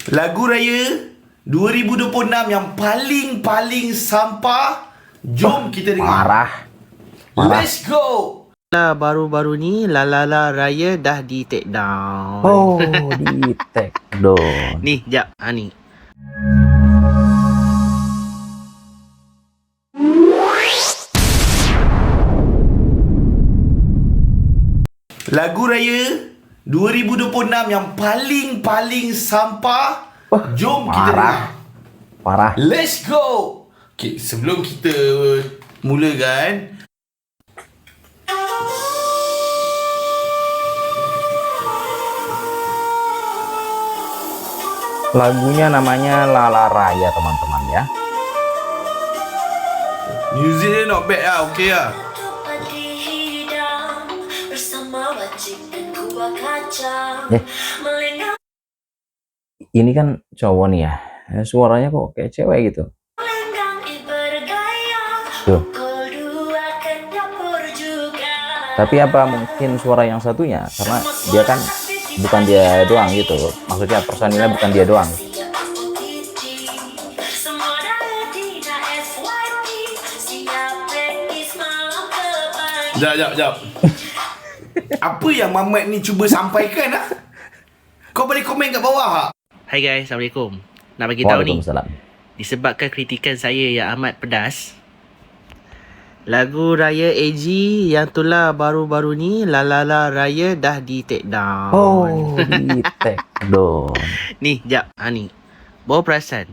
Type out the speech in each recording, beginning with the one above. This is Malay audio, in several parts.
Lagu Raya 2026 yang paling sampah. Jom kita dengar. Marah. Let's go. Baru-baru ni Lalala Raya dah di take down. Oh, di take down. Ni, jap. Ni. Lagu Raya 2026 yang paling sampah. Jom kita dengar. Parah. Let's go. Okay, sebelum kita mulakan, Lagunya namanya Lala Raya, teman-teman ya. music dia not bad lah, okay lah. Ini kan cowok nih ya. Suaranya kok kayak cewek gitu. Tuh. Tapi apa mungkin suara yang satunya? Karena dia kan bukan dia doang gitu. Maksudnya personilnya bukan dia doang. Jap. Apa yang Mamat ni cuba sampaikan lah? Kau boleh komen kat bawah tak? Hai guys, Assalamualaikum. Nak bagi tahu ni, Waalaikumsalam. disebabkan kritikan saya yang amat pedas, lagu Raya AG yang tular baru-baru ni Lalala Raya dah di take down. Oh, di take down. Ni, jap. Ni. Bawa perasan,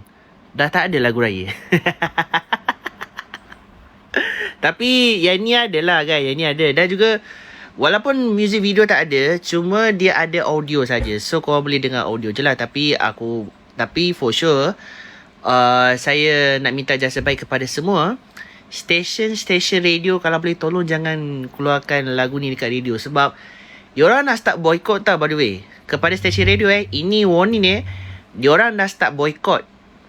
dah tak ada lagu Raya. Tapi yang ni ada lah guys, yang ni ada. Dan juga walaupun music video tak ada, cuma dia ada audio saja. So korang boleh dengar audio je lah. Tapi for sure saya nak minta jasa baik kepada semua stesen radio, kalau boleh tolong jangan keluarkan lagu ni dekat radio. Sebab diorang nak start boycott tau, by the way. Kepada stesen radio ini warning diorang dah start boycott.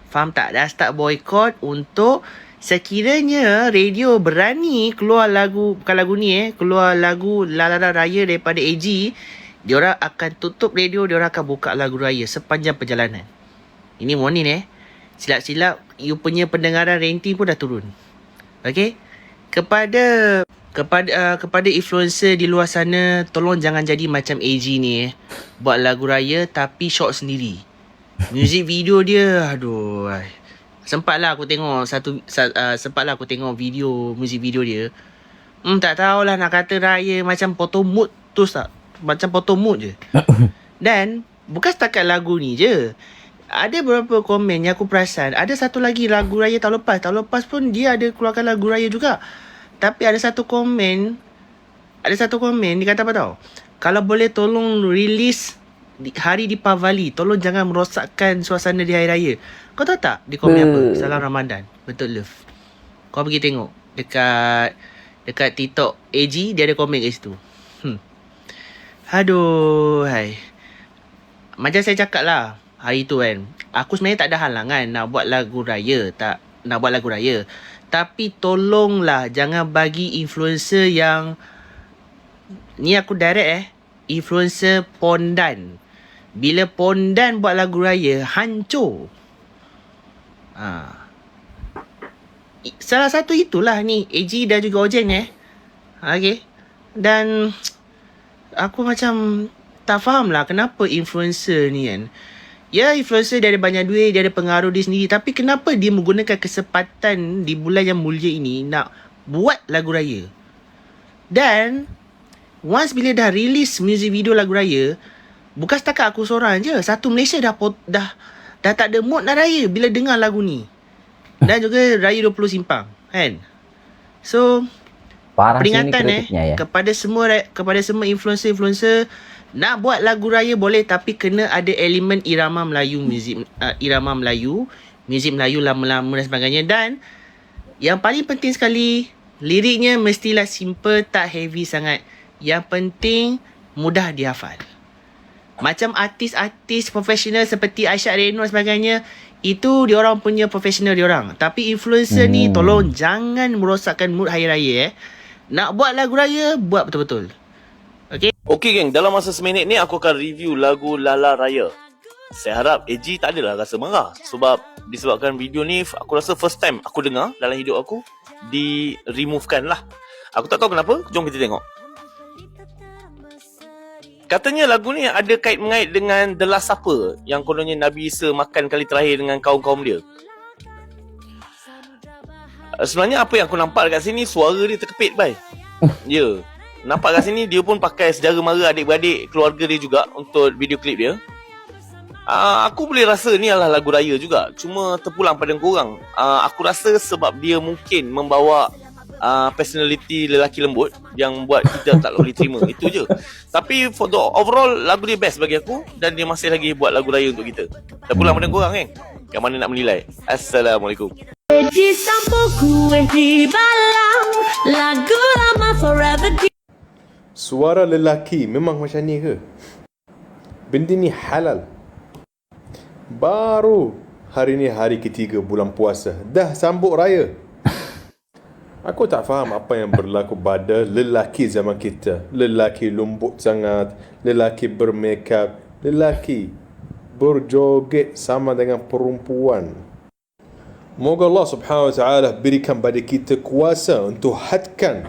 Faham tak? Dah start boycott untuk sekiranya radio berani keluar lagu, bukan lagu ni keluar lagu Lalala Raya daripada AG, diorang akan tutup radio, diorang akan buka lagu Raya sepanjang perjalanan. Ini warning silap-silap you punya pendengaran rating pun dah turun. Okay? Kepada influencer di luar sana, tolong jangan jadi macam AG ni buat lagu Raya tapi short sendiri. Music video dia, aduh, Sempatlah aku tengok video, music video dia. Tak tahulah nak kata Raya macam photo mood tu tak. Macam photo mood je. Dan bukan setakat lagu ni je. Ada beberapa komen yang aku perasan. Ada satu lagi lagu Raya tahun lepas. Tahun lepas pun dia ada keluarkan lagu Raya juga. Tapi ada satu komen dia kata apa tau? Kalau boleh tolong release hari Deepavali, tolong jangan merosakkan suasana di Hari Raya. Kau tahu tak dia komen apa? Salam Ramadan. Betul love. Kau pergi tengok dekat TikTok AG, dia ada komen kat situ. Aduh, hai. Macam saya cakap lah hari tu kan, aku sebenarnya tak ada halangan nak buat lagu raya, tapi tolonglah jangan bagi influencer yang ni, aku direct influencer pondan. Bila pondan buat lagu raya, hancur. Salah satu itulah ni AG dan juga Ojen okay. Dan aku macam tak faham lah kenapa influencer ni kan. Ya, influencer dia ada banyak duit, dia ada pengaruh dia sendiri, tapi kenapa dia menggunakan kesempatan di bulan yang mulia ini nak buat lagu raya? Dan once bila dah release music video lagu raya, bukan setakat aku seorang je, satu Malaysia dah tak ada mood nak raya bila dengar lagu ni. Dan juga Raya 20 Simpang kan. So Parah peringatan kepada semua influencer nak buat lagu raya boleh, tapi kena ada elemen irama Melayu, muzik Melayu lama-lama dan sebagainya. Dan yang paling penting sekali, liriknya mestilah simple, tak heavy sangat. Yang penting mudah dihafal. Macam artis-artis profesional seperti Aisyah Reno dan sebagainya, itu diorang punya profesional diorang. Tapi influencer ni tolong jangan merosakkan mood hari raya. Nak buat lagu raya, buat betul-betul. Okay? Okey geng, dalam masa seminit ni aku akan review lagu Lala Raya. Saya harap AG tak adalah rasa marah. Sebab disebabkan video ni aku rasa first time aku dengar dalam hidup aku, di-removekan lah. Aku tak tahu kenapa, jom kita tengok. Katanya lagu ni ada kait-mengait dengan The Last Supper, yang kononnya Nabi Isa makan kali terakhir dengan kaum-kaum dia. Sebenarnya apa yang aku nampak dekat sini, suara dia terkepit, bye. Ya. Nampak kat sini dia pun pakai sejarah mara adik-beradik keluarga dia juga untuk video klip dia. Aku boleh rasa ni adalah lagu raya juga, cuma terpulang pada korang. Aku rasa sebab dia mungkin membawa personality lelaki lembut yang buat kita tak boleh terima. Itu je. Tapi for the overall, lagu dia best bagi aku, dan dia masih lagi buat lagu raya untuk kita. Terpulang pada korang kan, yang mana nak menilai. Assalamualaikum. Di sampul kue di balang, lagu lama forever di. Suara lelaki memang macam ni ke? Benda ni halal. Baru hari ni hari ketiga bulan puasa, dah sambut raya. Aku tak faham apa yang berlaku pada lelaki zaman kita. Lelaki lembut sangat, lelaki bermakeup, lelaki berjoget sama dengan perempuan. Moga Allah subhanahu wa ta'ala berikan pada kita kuasa untuk hadkan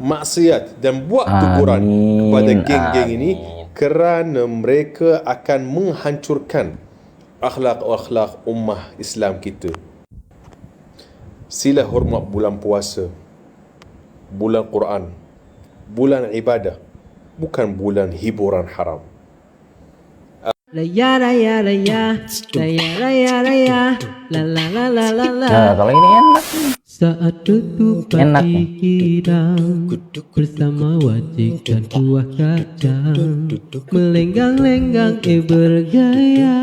maksiat dan buat teguran kepada geng-geng ini, kerana mereka akan menghancurkan akhlak-akhlak ummah Islam kita. Sila hormat bulan puasa, bulan Quran, bulan ibadah, bukan bulan hiburan haram. Raya raya raya, raya raya raya, la la la la la la. Nah, kalau ini enak. Saat tutup pagi hidang, bersama wajik dan buah kacang, melenggang-lenggang bergaya,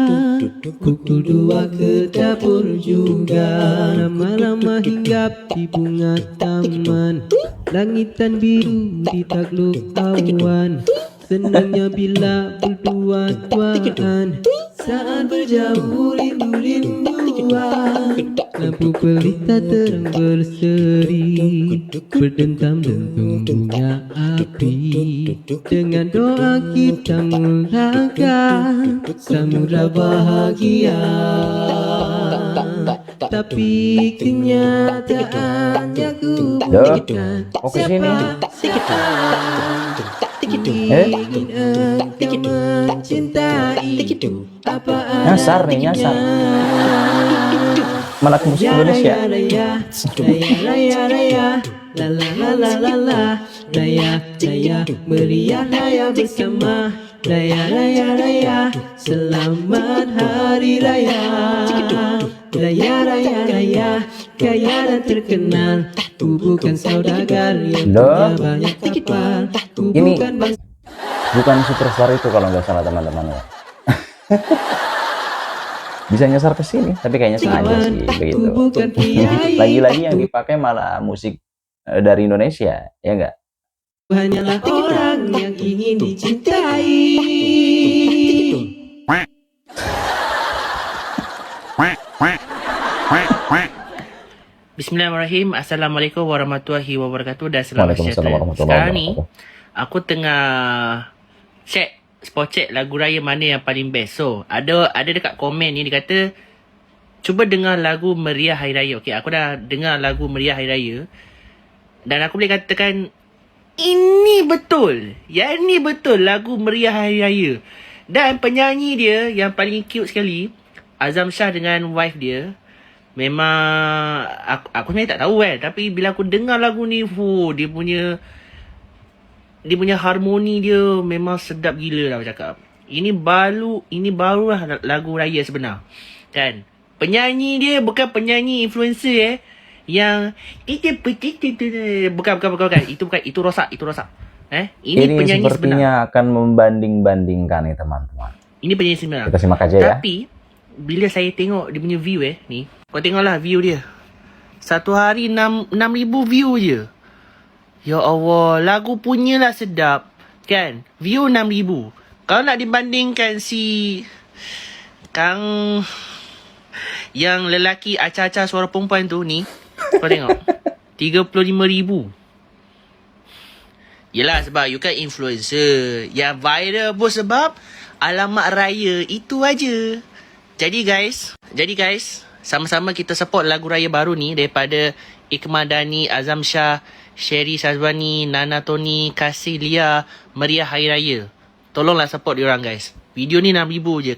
pukul 2 ke dapur juga, lama-lama hinggap di bunga taman, langitan biru di takluk awan. Senangnya bila berdua-duaan, saat berjauh rindu-rinduan, lampu pelita terang berseri, berdentam dentum bunga api. Dengan doa kita melangkah samudra bahagia. Tapi kenyataannya ku bukan siapa ingin engkau mencintai. Apa Nyasar nih, nyasar. Mana ke musik Indonesia? Raya raya raya, la la la la la la, raya raya meriah raya bersama, raya raya raya, selamat hari raya. Raya raya raya, kaya dan terkenal, ku bukan saudagar yang punya banyak kapal, ku Ini bukan bangsa. bukan superstar itu kalau nggak salah teman-teman ya. Bisa nyasar ke sini, tapi kayaknya sengaja sih begitu. Lagi-lagi yang dipakai malah musik dari Indonesia, ya enggak? Hanyalah orang yang ingin dicintai. Bismillahirrahmanirrahim. Assalamualaikum warahmatullahi wabarakatuh dan selamat Waalaikumsalam sejahtera. warahmatullahi Sekarang ni wabarakatuh. aku tengah spot check lagu raya mana yang paling best. So ada dekat komen ni dia kata cuba dengar lagu Meriah Hari Raya. Okey, aku dah dengar lagu Meriah Hari Raya dan aku boleh katakan ini betul. Yang ni betul lagu Meriah Hari Raya. Dan penyanyi dia yang paling cute sekali, Azam Shah dengan wife dia. Memang aku sebenarnya tak tahu kan, tapi bila aku dengar lagu ni, dia punya harmoni dia memang sedap gila lah aku cakap. Ini barulah lagu raya sebenar. Kan? Penyanyi dia bukan penyanyi influencer yang bukan. Itu rosak. Ini penyanyi sepertinya sebenar. akan membanding-bandingkan nih teman-teman. Ini penyanyi sebenar. Kita simak aja ya. Tapi bila saya tengok dia punya view ni, kau tengoklah view dia. Satu hari 6,000 view je. Ya Allah, lagu punya lah sedap. Kan? View 6,000. Kalau nak dibandingkan si Kang yang lelaki acah-acah suara perempuan tu ni, kau tengok. 35,000. Yelah sebab you kan influencer. Yang viral pun sebab alamat raya itu aja. Jadi guys, sama-sama kita support lagu raya baru ni daripada Ikmadani, Azam Shah, Sherry Sazwani, Nana Tony, Kasih Lia, Meriah Hari Raya. Tolonglah support diorang guys. Video ni 6,000 je.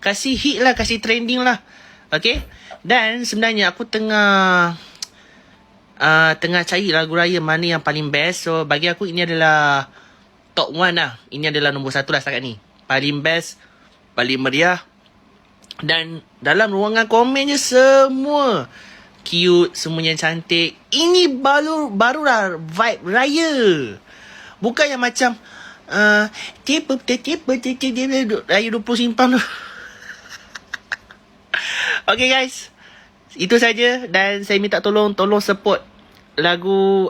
Kasih hit lah, kasih trending lah. Okay? Dan sebenarnya aku tengah cari lagu raya mana yang paling best. So bagi aku ini adalah top 1 lah. Ini adalah nombor 1 lah setakat ni. Paling best, paling meriah. Dan dalam ruangan komen je semua cute, semuanya cantik. Ini barulah vibe raya. Bukan yang macam tipe raya 20 simpang tu. Okay guys, itu saja. Dan saya minta tolong support lagu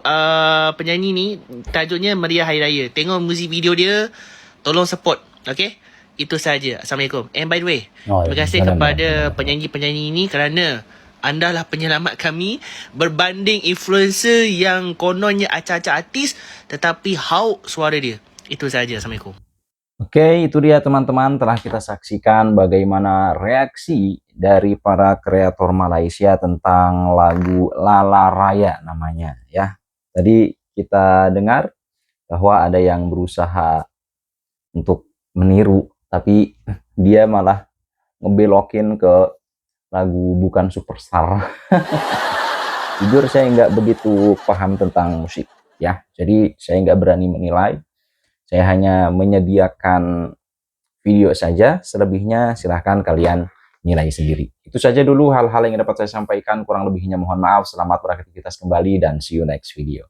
penyanyi ni. Tajuknya Meriah Hari Raya. Tengok muzik video dia, tolong support. Okay, itu saja. Assalamualaikum. And by the way, terima kasih kepada penyanyi-penyanyi ini kerana anda lah penyelamat kami berbanding influencer yang kononnya acah-acah artis tetapi hauk suara dia. Itu saja. Assalamualaikum. Oke, itu dia teman-teman, telah kita saksikan bagaimana reaksi dari para kreator Malaysia tentang lagu Lala Raya namanya ya. Tadi kita dengar bahwa ada yang berusaha untuk meniru, tapi dia malah ngebelokin ke lagu Bukan Superstar. Jujur saya nggak begitu paham tentang musik ya, jadi saya nggak berani menilai. Saya hanya menyediakan video saja, selebihnya silahkan kalian nilai sendiri. Itu saja dulu hal-hal yang dapat saya sampaikan, kurang lebihnya mohon maaf. Selamat beraktivitas kembali dan see you next video.